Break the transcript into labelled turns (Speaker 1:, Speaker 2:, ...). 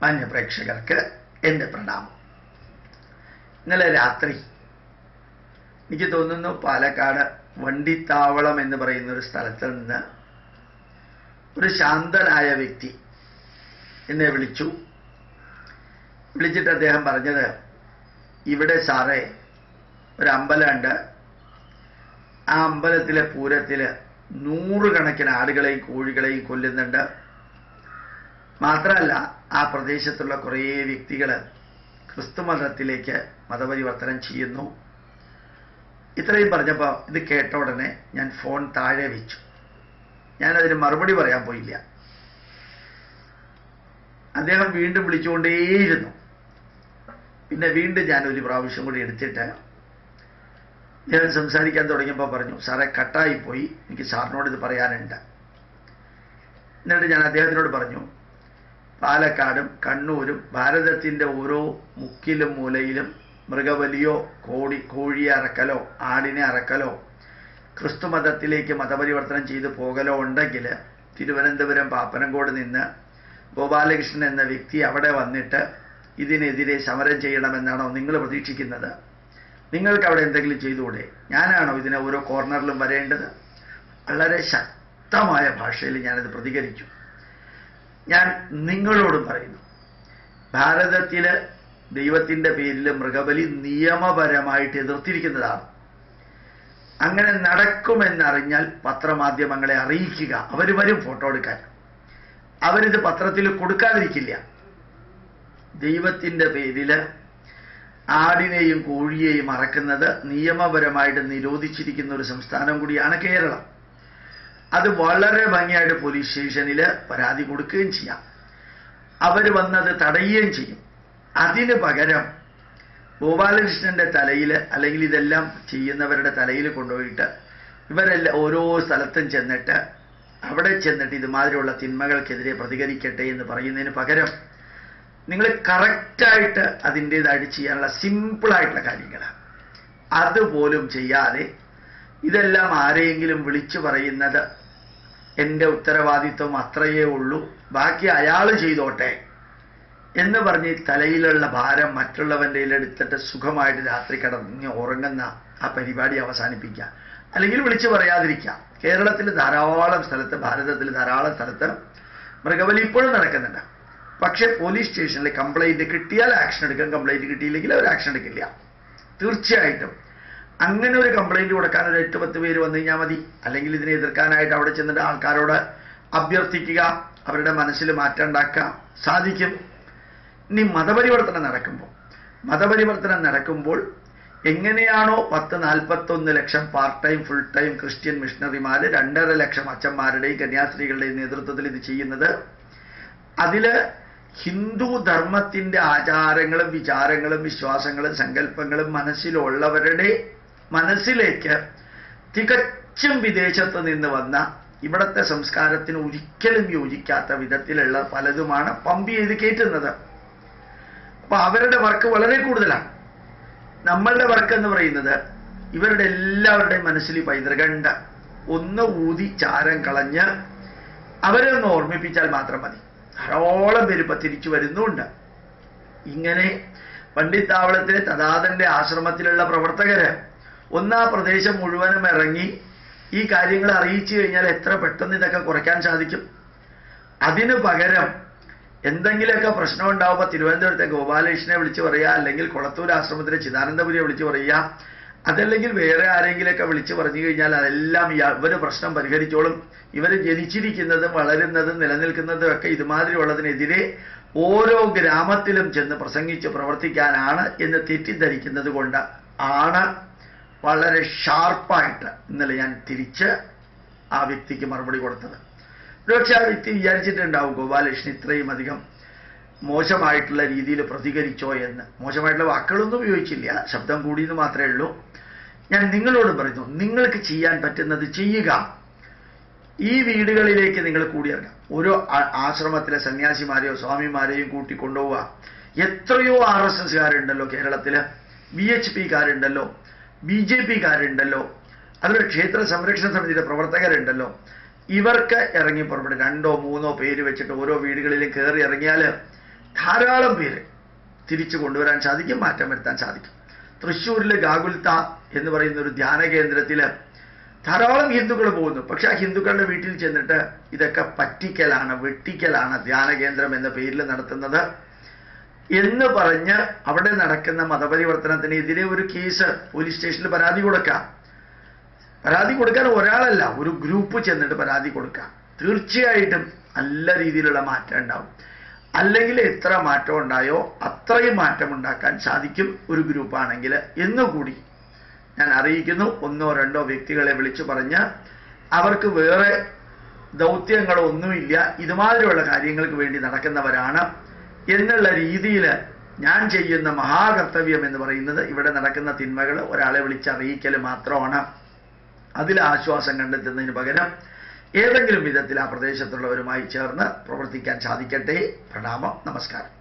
Speaker 1: മാന്യപ്രേക്ഷകർക്ക് എൻ്റെ പ്രണാമം. ഇന്നലെ രാത്രി എനിക്ക് തോന്നുന്നു പാലക്കാട് വണ്ടിത്താവളം എന്ന് പറയുന്ന ഒരു സ്ഥലത്ത് നിന്ന് ഒരു ശാന്തനായ വ്യക്തി എന്നെ വിളിച്ചിട്ട് അദ്ദേഹം പറഞ്ഞത്, ഇവിടെ സാറേ ഒരു അമ്പലമുണ്ട്, ആ അമ്പലത്തിലെ പൂരത്തിൽ 100 കണക്കിന് ആടുകളെയും കോഴികളെയും കൊല്ലുന്നുണ്ട്. മാത്രമല്ല ആ പ്രദേശത്തുള്ള കുറേ വ്യക്തികൾ ക്രിസ്തു മതത്തിലേക്ക് മതപരിവർത്തനം ചെയ്യുന്നു. ഇത്രയും പറഞ്ഞപ്പോൾ ഇത് കേട്ട ഉടനെ ഞാൻ ഫോൺ താഴെ വെച്ചു. ഞാനതിന് മറുപടി പറയാൻ പോയില്ല. അദ്ദേഹം വീണ്ടും വിളിച്ചുകൊണ്ടേയിരുന്നു. പിന്നെ വീണ്ടും ഞാൻ ഒരു പ്രാവശ്യം കൂടി എടുത്തിട്ട് ഞാൻ സംസാരിക്കാൻ തുടങ്ങിയപ്പോൾ പറഞ്ഞു, സാറേ കട്ടായിപ്പോയി, എനിക്ക് സാറിനോട് ഇത് പറയാനുണ്ട്. എന്നിട്ട് ഞാൻ അദ്ദേഹത്തിനോട് പറഞ്ഞു, പാലക്കാടും കണ്ണൂരും ഭാരതത്തിൻ്റെ ഓരോ മുക്കിലും മൂലയിലും മൃഗബലിയോ കോഴിയെ അറക്കലോ ആടിനെ അറക്കലോ ക്രിസ്തു മതത്തിലേക്ക് മതപരിവർത്തനം ചെയ്തു പോകലോ ഉണ്ടെങ്കിൽ തിരുവനന്തപുരം പാപ്പനംകോട് നിന്ന് ഗോപാലകൃഷ്ണൻ എന്ന വ്യക്തി അവിടെ വന്നിട്ട് ഇതിനെതിരെ സമരം ചെയ്യണമെന്നാണോ നിങ്ങൾ പ്രതീക്ഷിക്കുന്നത്? നിങ്ങൾക്ക് അവിടെ എന്തെങ്കിലും ചെയ്തുകൂടെ? ഞാനാണോ ഇതിനെ ഓരോ കോർണറിലും വരേണ്ടത്? വളരെ ശക്തമായ ഭാഷയിൽ ഞാനത് പ്രതികരിച്ചു. ഞാൻ നിങ്ങളോട് പറയുന്നു, ഭാരതത്തിൽ ദൈവത്തിൻ്റെ പേരിൽ മൃഗബലി നിയമപരമായിട്ട് എതിർത്തിരിക്കുന്നതാണ്. അങ്ങനെ നടക്കുമെന്നറിഞ്ഞാൽ പത്രമാധ്യമങ്ങളെ അറിയിക്കുക. അവർ വരും ഫോട്ടോ എടുക്കാൻ. അവരിത് പത്രത്തിൽ കൊടുക്കാതിരിക്കില്ല. ദൈവത്തിൻ്റെ പേരിൽ ആടിനെയും കോഴിയെയും അറക്കുന്നത് നിയമപരമായിട്ട് നിരോധിച്ചിരിക്കുന്ന ഒരു സംസ്ഥാനം കൂടിയാണ് കേരളം. അത് വളരെ ഭംഗിയായിട്ട് പോലീസ് സ്റ്റേഷനിൽ പരാതി കൊടുക്കുകയും ചെയ്യാം. അവർ വന്നത് തടയുകയും ചെയ്യും. അതിന് പകരം ഗോപാലകൃഷ്ണന്റെ തലയിൽ അല്ലെങ്കിൽ ഇതെല്ലാം ചെയ്യുന്നവരുടെ തലയിൽ കൊണ്ടുപോയിട്ട് ഇവരെല്ലാം ഓരോ സ്ഥലത്തും ചെന്നിട്ട് അവിടെ ചെന്നിട്ട് ഇതുമാതിരിയുള്ള തിന്മകൾക്കെതിരെ പ്രതികരിക്കട്ടെ എന്ന് പറയുന്നതിന് പകരം നിങ്ങൾ കറക്റ്റായിട്ട് അതിൻ്റേതായിട്ട് ചെയ്യാനുള്ള സിമ്പിളായിട്ടുള്ള കാര്യങ്ങൾ അതുപോലും ചെയ്യാതെ ഇതെല്ലാം ആരെയെങ്കിലും വിളിച്ചു പറയുന്നത് എൻ്റെ ഉത്തരവാദിത്വം അത്രയേ ഉള്ളൂ, ബാക്കി അയാൾ ചെയ്തോട്ടെ എന്ന് പറഞ്ഞ് തലയിലുള്ള ഭാരം മറ്റുള്ളവൻ്റെ എടുത്തിട്ട് സുഖമായിട്ട് രാത്രി കിടന്ന് ഉറങ്ങുന്ന ആ പരിപാടി അവസാനിപ്പിക്കുക, അല്ലെങ്കിൽ വിളിച്ചു പറയാതിരിക്കുക. കേരളത്തിൽ ധാരാളം സ്ഥലത്ത്, ഭാരതത്തിൽ ധാരാളം സ്ഥലത്ത് മൃഗബലി ഇപ്പോഴും നടക്കുന്നുണ്ട്. പക്ഷേ പോലീസ് സ്റ്റേഷനിൽ കംപ്ലൈൻറ്റ് കിട്ടിയാൽ ആക്ഷൻ എടുക്കും, കംപ്ലൈൻറ്റ് കിട്ടിയില്ലെങ്കിൽ അവർ ആക്ഷൻ എടുക്കില്ല. തീർച്ചയായിട്ടും അങ്ങനെ ഒരു കംപ്ലൈൻറ്റ് കൊടുക്കാൻ ഒരു 8-10 പേര് വന്നു കഴിഞ്ഞാൽ മതി. അല്ലെങ്കിൽ ഇതിനെ എതിർക്കാനായിട്ട് അവിടെ ചെന്നിട്ട് ആൾക്കാരോട് അഭ്യർത്ഥിക്കുക, അവരുടെ മനസ്സിൽ മാറ്റം ഉണ്ടാക്കുക സാധിക്കും. ഇനി മതപരിവർത്തനം നടക്കുമ്പോൾ എങ്ങനെയാണോ 10-41 lakh part time full time Christian മിഷണറിമാർ 2.5 ലക്ഷം അച്ഛന്മാരുടെയും കന്യാസ്ത്രീകളുടെയും നേതൃത്വത്തിൽ ഇത് ചെയ്യുന്നത്, അതിൽ ഹിന്ദു ധർമ്മത്തിൻ്റെ ആചാരങ്ങളും വിചാരങ്ങളും വിശ്വാസങ്ങളും സങ്കല്പങ്ങളും മനസ്സിലുള്ളവരുടെ മനസ്സിലേക്ക് തികച്ചും വിദേശത്ത് നിന്ന് വന്ന ഇവിടുത്തെ സംസ്കാരത്തിന് ഒരിക്കലും യോജിക്കാത്ത വിധത്തിലുള്ള പലതുമാണ് പമ്പ് ചെയ്ത് കയറ്റുന്നത്. അപ്പൊ അവരുടെ വർക്ക് വളരെ കൂടുതലാണ്. നമ്മളുടെ വർക്ക് എന്ന് പറയുന്നത് ഇവരുടെ എല്ലാവരുടെയും മനസ്സിൽ പൈതൃകണ്ട് ഒന്ന് ഊതി ചാരം കളഞ്ഞ് അവരെ ഒന്ന് ഓർമ്മിപ്പിച്ചാൽ മാത്രം മതി. ധാരാളം പേര് ഇപ്പം തിരിച്ചു വരുന്നുണ്ട്. ഇങ്ങനെ വണ്ടിത്താവളത്തിലെ തഥാതന്റെ ആശ്രമത്തിലുള്ള പ്രവർത്തകര് ഒന്നാ പ്രദേശം മുഴുവനും ഇറങ്ങി ഈ കാര്യങ്ങൾ അറിയിച്ചു കഴിഞ്ഞാൽ എത്ര പെട്ടെന്ന് ഇതൊക്കെ കുറയ്ക്കാൻ സാധിക്കും. അതിനു പകരം എന്തെങ്കിലുമൊക്കെ പ്രശ്നം ഉണ്ടാവുമ്പോൾ തിരുവനന്തപുരത്തെ ഗോപാലകൃഷ്ണനെ വിളിച്ചു പറയുക, അല്ലെങ്കിൽ കൊളത്തൂർ ആശ്രമത്തിലെ ചിദാനന്ദപുരിയെ വിളിച്ചു പറയുക, അതല്ലെങ്കിൽ വേറെ ആരെങ്കിലുമൊക്കെ വിളിച്ചു പറഞ്ഞു കഴിഞ്ഞാൽ അതെല്ലാം ഇവർ പ്രശ്നം പരിഹരിച്ചോളും. ഇവർ ജനിച്ചിരിക്കുന്നതും വളരുന്നതും നിലനിൽക്കുന്നതും ഒക്കെ ഇതുമാതിരിയുള്ളതിനെതിരെ ഓരോ ഗ്രാമത്തിലും ചെന്ന് പ്രസംഗിച്ച് പ്രവർത്തിക്കാനാണ് എന്ന് തെറ്റിദ്ധരിക്കുന്നത് കൊണ്ട് ആണ് വളരെ ഷാർപ്പായിട്ട് ഇന്നലെ ഞാൻ തിരിച്ച് ആ വ്യക്തിക്ക് മറുപടി കൊടുത്തത്. ഒരുപക്ഷെ ആ വ്യക്തി വിചാരിച്ചിട്ടുണ്ടാവും ഗോപാലകൃഷ്ണൻ ഇത്രയും അധികം മോശമായിട്ടുള്ള രീതിയിൽ പ്രതികരിച്ചോ എന്ന്. മോശമായിട്ടുള്ള വാക്കുകളൊന്നും ഉപയോഗിച്ചില്ല, ശബ്ദം കൂടിയെന്ന് മാത്രമേ ഉള്ളൂ. ഞാൻ നിങ്ങളോട് പറയുന്നു, നിങ്ങൾക്ക് ചെയ്യാൻ പറ്റുന്നത് ചെയ്യുക. ഈ വീടുകളിലേക്ക് നിങ്ങൾ കൂടിയിറങ്ങുക. ഓരോ ആശ്രമത്തിലെ സന്യാസിമാരെയോ സ്വാമിമാരെയും കൂട്ടിക്കൊണ്ടുപോവുക. എത്രയോ RSSകാരുണ്ടല്ലോ കേരളത്തിൽ, VHPക്കാരുണ്ടല്ലോ, BJPക്കാരുണ്ടല്ലോ, അതുപോലെ ക്ഷേത്ര സംരക്ഷണ സമിതിയുടെ പ്രവർത്തകരുണ്ടല്ലോ. ഇവർക്ക് ഇറങ്ങി പുറപ്പെടും. 2-3 പേര് വെച്ചിട്ട് ഓരോ വീടുകളിലും കയറി ഇറങ്ങിയാൽ ധാരാളം പേര് തിരിച്ചു കൊണ്ടുവരാൻ സാധിക്കും, മാറ്റം വരുത്താൻ സാധിക്കും. തൃശ്ശൂരിലെ ഗാകുൽത്ത എന്ന് പറയുന്ന ഒരു ധ്യാന കേന്ദ്രത്തിൽ ധാരാളം ഹിന്ദുക്കൾ പോകുന്നു. പക്ഷെ ആ ഹിന്ദുക്കളുടെ വീട്ടിൽ ചെന്നിട്ട് ഇതൊക്കെ പറ്റിക്കലാണ്, വെട്ടിക്കലാണ് ധ്യാന കേന്ദ്രം എന്ന പേരിൽ നടത്തുന്നത് എന്ന് പറഞ്ഞ് അവിടെ നടക്കുന്ന മതപരിവർത്തനത്തിനെതിരെ ഒരു കേസ് പോലീസ് സ്റ്റേഷനിൽ പരാതി കൊടുക്കാം. പരാതി കൊടുക്കാൻ ഒരാളല്ല, ഒരു ഗ്രൂപ്പ് ചെന്നിട്ട് പരാതി കൊടുക്കാം. തീർച്ചയായിട്ടും നല്ല രീതിയിലുള്ള മാറ്റം ഉണ്ടാവും. അല്ലെങ്കിൽ എത്ര മാറ്റം ഉണ്ടായോ അത്രയും മാറ്റം ഉണ്ടാക്കാൻ സാധിക്കും ഒരു ഗ്രൂപ്പാണെങ്കിൽ എന്നുകൂടി ഞാൻ അറിയിക്കുന്നു. 1 or 2 വ്യക്തികളെ വിളിച്ചു പറഞ്ഞ് അവർക്ക് വേറെ ദൗത്യങ്ങളൊന്നുമില്ല, ഇതുമാതിരിയുള്ള കാര്യങ്ങൾക്ക് വേണ്ടി നടക്കുന്നവരാണ് എന്നുള്ള രീതിയിൽ ഞാൻ ചെയ്യുന്ന മഹാകർത്തവ്യം എന്ന് പറയുന്നത് ഇവിടെ നടക്കുന്ന തിന്മകൾ ഒരാളെ വിളിച്ചറിയിക്കൽ മാത്രമാണ്. അതിൽ ആശ്വാസം കണ്ടെത്തുന്നതിന് പകരം ഏതെങ്കിലും വിധത്തിൽ ആ പ്രദേശത്തുള്ളവരുമായി ചേർന്ന് പ്രവർത്തിക്കാൻ സാധിക്കട്ടെ. പ്രണാമം, നമസ്കാരം.